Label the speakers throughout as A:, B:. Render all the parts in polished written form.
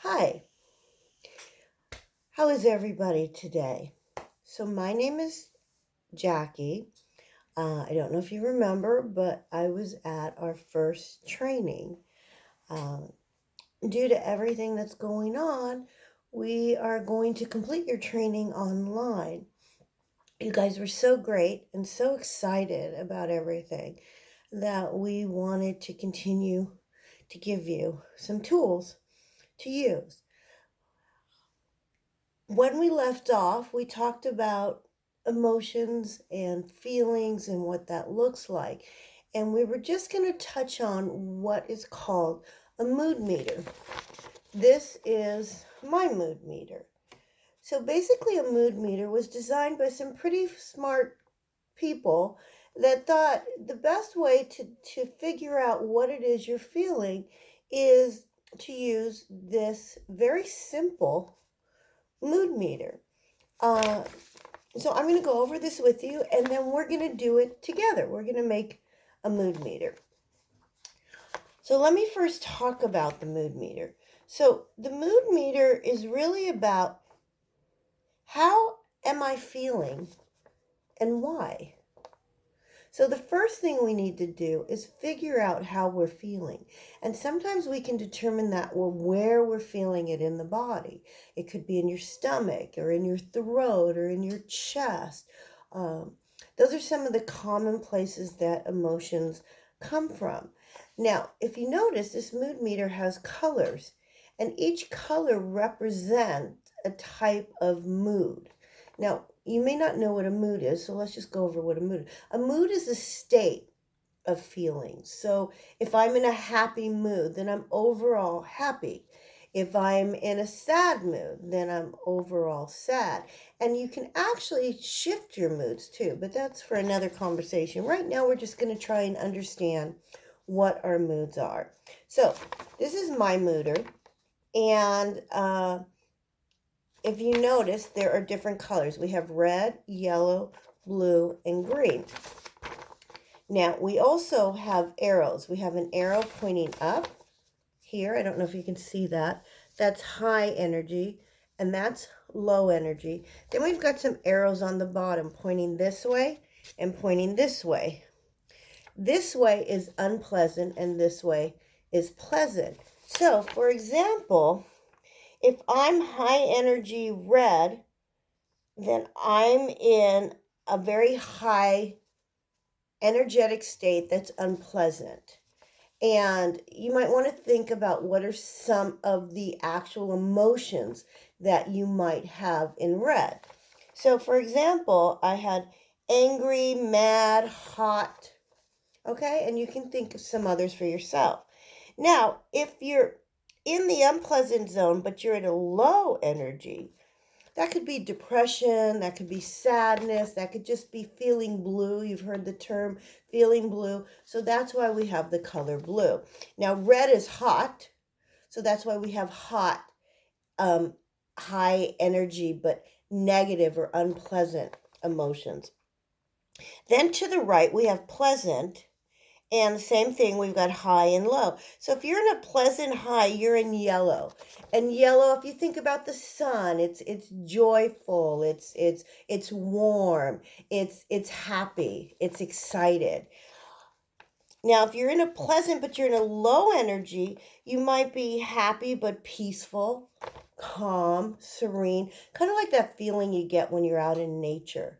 A: Hi, how is everybody today? So, my name is Jackie. I don't know if you remember, but I was at our first training. Uh, Due to everything that's going on, we are going to complete your training online. You guys were so great and so excited about everything that we wanted to continue to give you some tools to use. When we left off, we talked about emotions and feelings and what that looks like. And we were just going to touch on what is called a mood meter. This is my mood meter. So basically, a mood meter was designed by some pretty smart people that thought the best way to figure out what it is you're feeling is to use this very simple mood meter. Uh, so I'm going to go over this with you, and then we're going to do it together. We're going to make a mood meter. So let me first talk about the mood meter. So the mood meter is really about how am I feeling and why. So the first thing we need to do is figure out how we're feeling. And sometimes we can determine that where we're feeling it in the body. It could be in your stomach or in your throat or in your chest. Um, those are some of the common places that emotions come from. Now, if you notice, this mood meter has colors, and each color represents a type of mood. Now, you may not know what a mood is, so let's just go over what a mood is. A mood is a state of feelings. So if I'm in a happy mood, then I'm overall happy. If I'm in a sad mood, then I'm overall sad. And you can actually shift your moods too, but that's for another conversation. Right now, we're just going to try and understand what our moods are. So this is my mooder, and if you notice, there are different colors. We have red, yellow, blue, and green. Now, we also have arrows. We have an arrow pointing up here. I don't know if you can see that. That's high energy, and that's low energy. Then we've got some arrows on the bottom pointing this way and pointing this way. This way is unpleasant, and this way is pleasant. So, for example, if I'm high energy red, then I'm in a very high energetic state that's unpleasant. And you might want to think about what are some of the actual emotions that you might have in red. So, for example, I had angry, mad, hot, okay? And you can think of some others for yourself. Now, if you're in the unpleasant zone, but you're in a low energy, that could be depression, that could be sadness, that could just be feeling blue. You've heard the term feeling blue. So that's why we have the color blue. Now, red is hot. So that's why we have hot, high energy, but negative or unpleasant emotions. Then to the right, we have pleasant. And the same thing, we've got high and low. So if you're in a pleasant high, you're in yellow. And yellow, if you think about the sun, it's joyful, it's warm, it's happy, it's excited. Now, if you're in a pleasant but you're in a low energy, you might be happy but peaceful, calm, serene, kind of like that feeling you get when you're out in nature.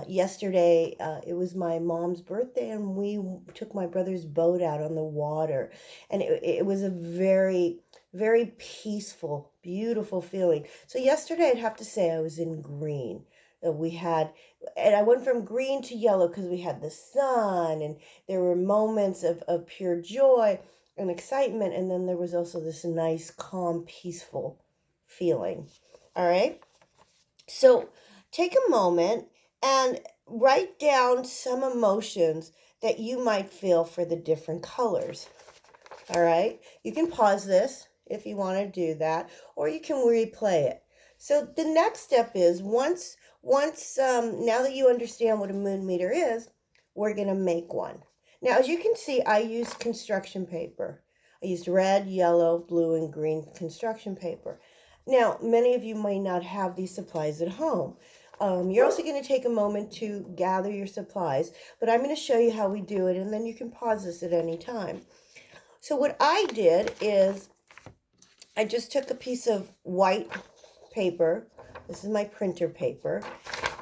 A: Yesterday, it was my mom's birthday, and we took my brother's boat out on the water. And it was a very, very peaceful, beautiful feeling. So yesterday, I'd have to say I was in green. And I went from green to yellow because we had the sun, and there were moments of pure joy and excitement. And then there was also this nice, calm, peaceful feeling. All right. So take a moment and write down some emotions that you might feel for the different colors. All right. You can pause this if you want to do that, or you can replay it. So the next step is once now that you understand what a mood meter is, we're going to make one. Now, as you can see, I use construction paper. I used red, yellow, blue, and green construction paper. Now, many of you may not have these supplies at home. You're also going to take a moment to gather your supplies, but I'm going to show you how we do it, and then you can pause this at any time. So what I did is I just took a piece of white paper. This is my printer paper.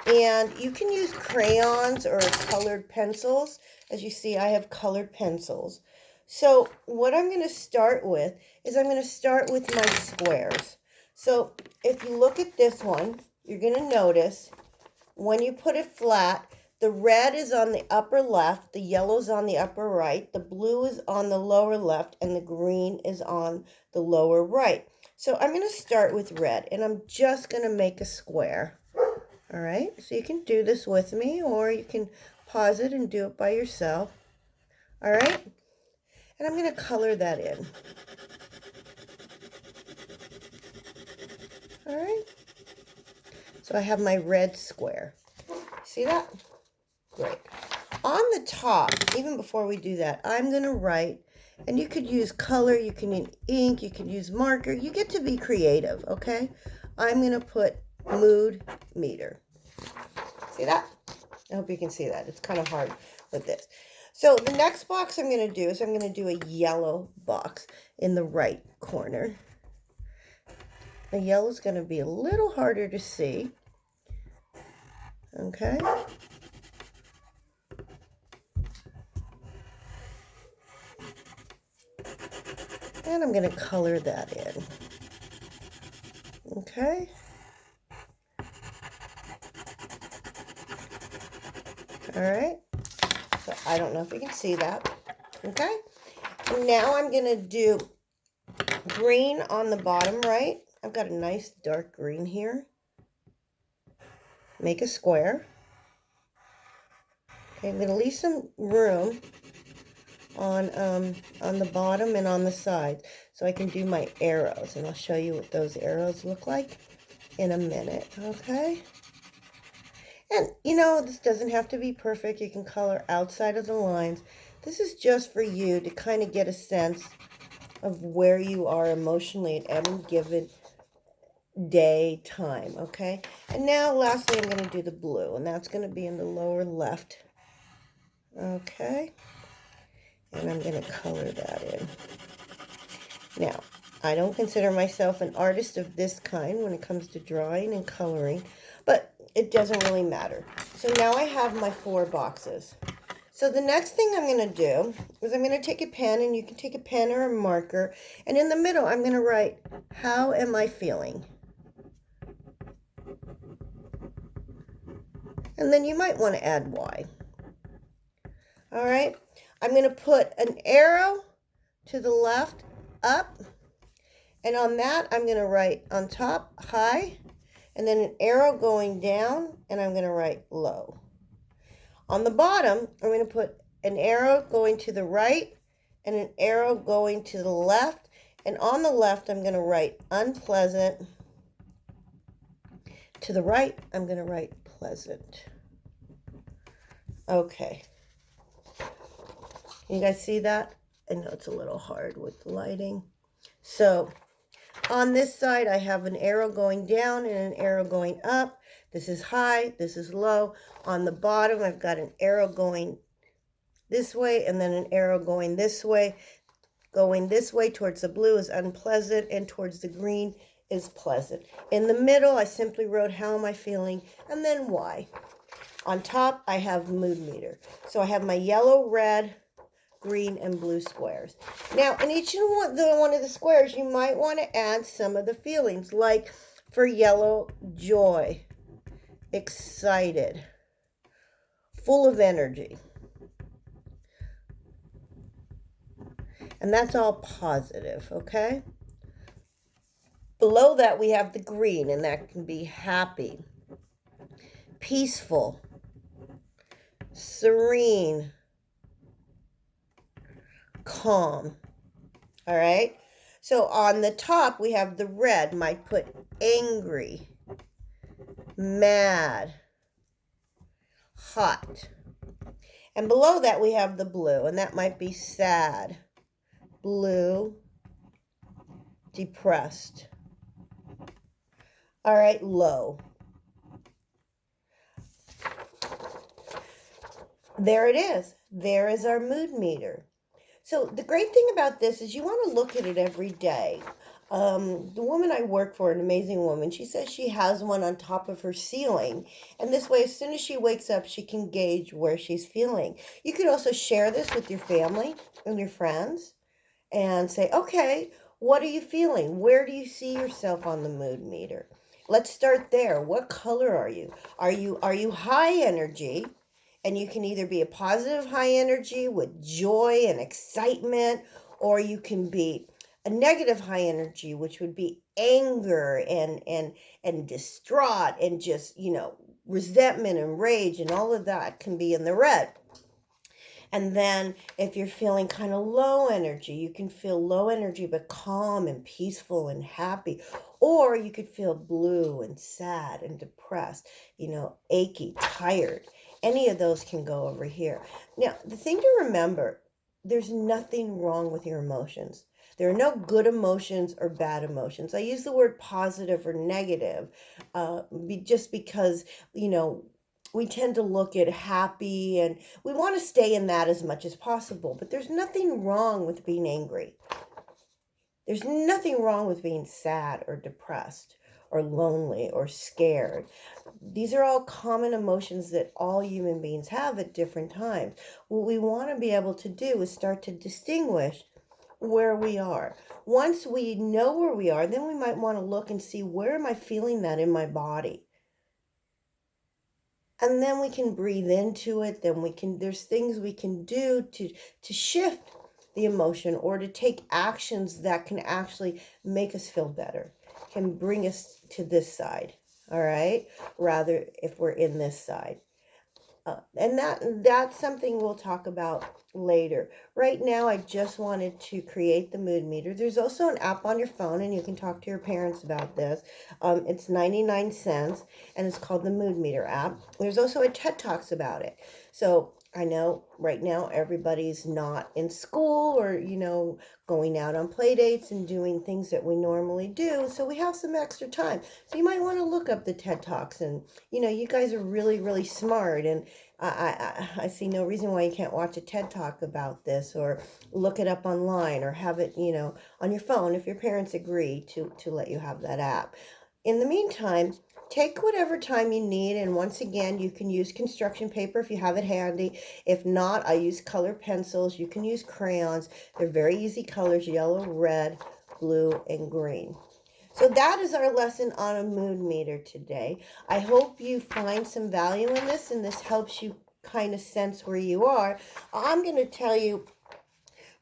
A: And you can use crayons or colored pencils. As you see, I have colored pencils. So what I'm going to start with is I'm going to start with my squares. So if you look at this one, you're going to notice when you put it flat, the red is on the upper left, the yellow is on the upper right, the blue is on the lower left, and the green is on the lower right. So I'm going to start with red, and I'm just going to make a square. All right, so you can do this with me, or you can pause it and do it by yourself. All right, and I'm going to color that in. All right, so I have my red square. See that? Great. On the top, even before we do that, I'm going to write, and you could use color, you can use ink, you can use marker. You get to be creative, okay? I'm going to put mood meter. See that? I hope you can see that. It's kind of hard with this. So the next box I'm going to do is I'm going to do a yellow box in the right corner. The yellow is going to be a little harder to see. Okay. And I'm going to color that in. Okay. All right. So I don't know if you can see that. Okay. And now I'm going to do green on the bottom right. I've got a nice dark green here. Make a square. Okay, I'm going to leave some room on the bottom and on the side so I can do my arrows, and I'll show you what those arrows look like in a minute. Okay. And you know, this doesn't have to be perfect. You can color outside of the lines. This is just for you to kind of get a sense of where you are emotionally at any given day time. Okay. And now lastly, I'm going to do the blue, and that's going to be in the lower left. Okay. And I'm going to color that in. Now, I don't consider myself an artist of this kind when it comes to drawing and coloring, but it doesn't really matter. So now I have my 4 boxes. So the next thing I'm going to do is I'm going to take a pen, and you can take a pen or a marker, and in the middle I'm going to write, how am I feeling? And then you might want to add why. All right, I'm going to put an arrow to the left, up, and on that I'm going to write on top, high, and then an arrow going down, and I'm going to write low. On the bottom, I'm going to put an arrow going to the right and an arrow going to the left, and on the left I'm going to write unpleasant. To the right, I'm going to write pleasant. Okay. You guys see that? I know it's a little hard with the lighting. So on this side, I have an arrow going down and an arrow going up. This is high, this is low. On the bottom, I've got an arrow going this way and then an arrow going this way. Going this way towards the blue is unpleasant, and towards the green is pleasant. In the middle, I simply wrote, how am I feeling? And then why. On top, I have mood meter. So I have my yellow, red, green, and blue squares. Now, in each one of the squares, you might want to add some of the feelings. Like for yellow, joy, excited, full of energy. And that's all positive, okay? Below that, we have the green, and that can be happy, peaceful, serene, calm. All right. So on the top, we have the red. Might put angry, mad, hot. And below that, we have the blue, and that might be sad, blue, depressed. All right, low. There it is. There is our mood meter. So the great thing about this is you want to look at it every day. The woman I work for, an amazing woman, she says she has one on top of her ceiling. And this way, as soon as she wakes up, she can gauge where she's feeling. You could also share this with your family and your friends and say, okay, what are you feeling? Where do you see yourself on the mood meter? Let's start there. What color are you? Are you high energy? And you can either be a positive high energy with joy and excitement, or you can be a negative high energy, which would be anger and distraught and just, resentment and rage, and all of that can be in the red. And then if you're feeling kind of low energy, you can feel low energy but calm and peaceful and happy. Or you could feel blue and sad and depressed, achy, tired. Any of those can go over here. Now, the thing to remember, there's nothing wrong with your emotions. There are no good emotions or bad emotions. I use the word positive or negative just because, we tend to look at happy and we want to stay in that as much as possible. But there's nothing wrong with being angry. There's nothing wrong with being sad or depressed or lonely or scared. These are all common emotions that all human beings have at different times. What we want to be able to do is start to distinguish where we are. Once we know where we are, then we might want to look and see, where am I feeling that in my body? And then we can breathe into it. There's things we can do to shift the emotion, or to take actions that can actually make us feel better, can bring us to this side. All right. Rather, if we're in this side. And that's something we'll talk about later. Right now, I just wanted to create the mood meter. There's also an app on your phone, and you can talk to your parents about this. It's 99 cents, and it's called the Mood Meter app. There's also a TED Talks about it. So I know right now everybody's not in school or, going out on play dates and doing things that we normally do. So we have some extra time. So you might want to look up the TED Talks, and, you guys are really, really smart. And I see no reason why you can't watch a TED Talk about this, or look it up online, or have it, on your phone if your parents agree to let you have that app. In the meantime, take whatever time you need. And once again, you can use construction paper if you have it handy. If not, I use color pencils. You can use crayons. They're very easy colors: yellow, red, blue, and green. So that is our lesson on a mood meter today. I hope you find some value in this, and this helps you kind of sense where you are. I'm going to tell you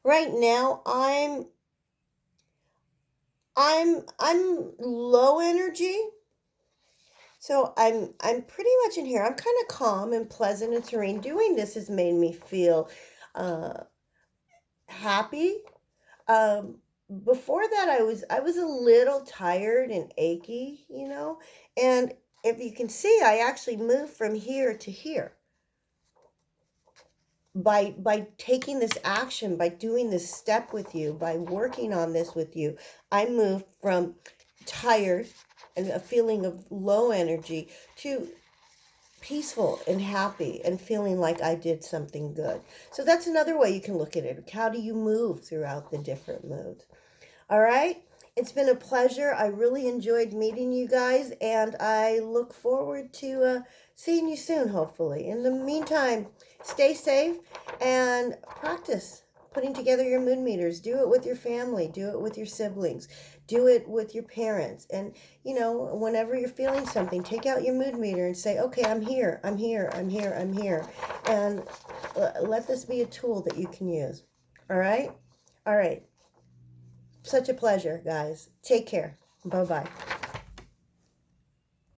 A: right now, I'm low energy. So I'm pretty much in here. I'm kind of calm and pleasant and serene. Doing this has made me feel happy. Before that, I was a little tired and achy, And if you can see, I actually moved from here to here by taking this action, by doing this step with you, by working on this with you. I moved from tired and a feeling of low energy to peaceful and happy and feeling like I did something good. So that's another way you can look at it. How do you move throughout the different moods? All right. It's been a pleasure. I really enjoyed meeting you guys, and I look forward to seeing you soon, hopefully. In the meantime, stay safe and practice putting together your mood meters. Do it with your family. Do it with your siblings. Do it with your parents. And, whenever you're feeling something, take out your mood meter and say, okay, I'm here, I'm here, I'm here, I'm here. And let this be a tool that you can use. All right? All right. Such a pleasure, guys. Take care. Bye-bye.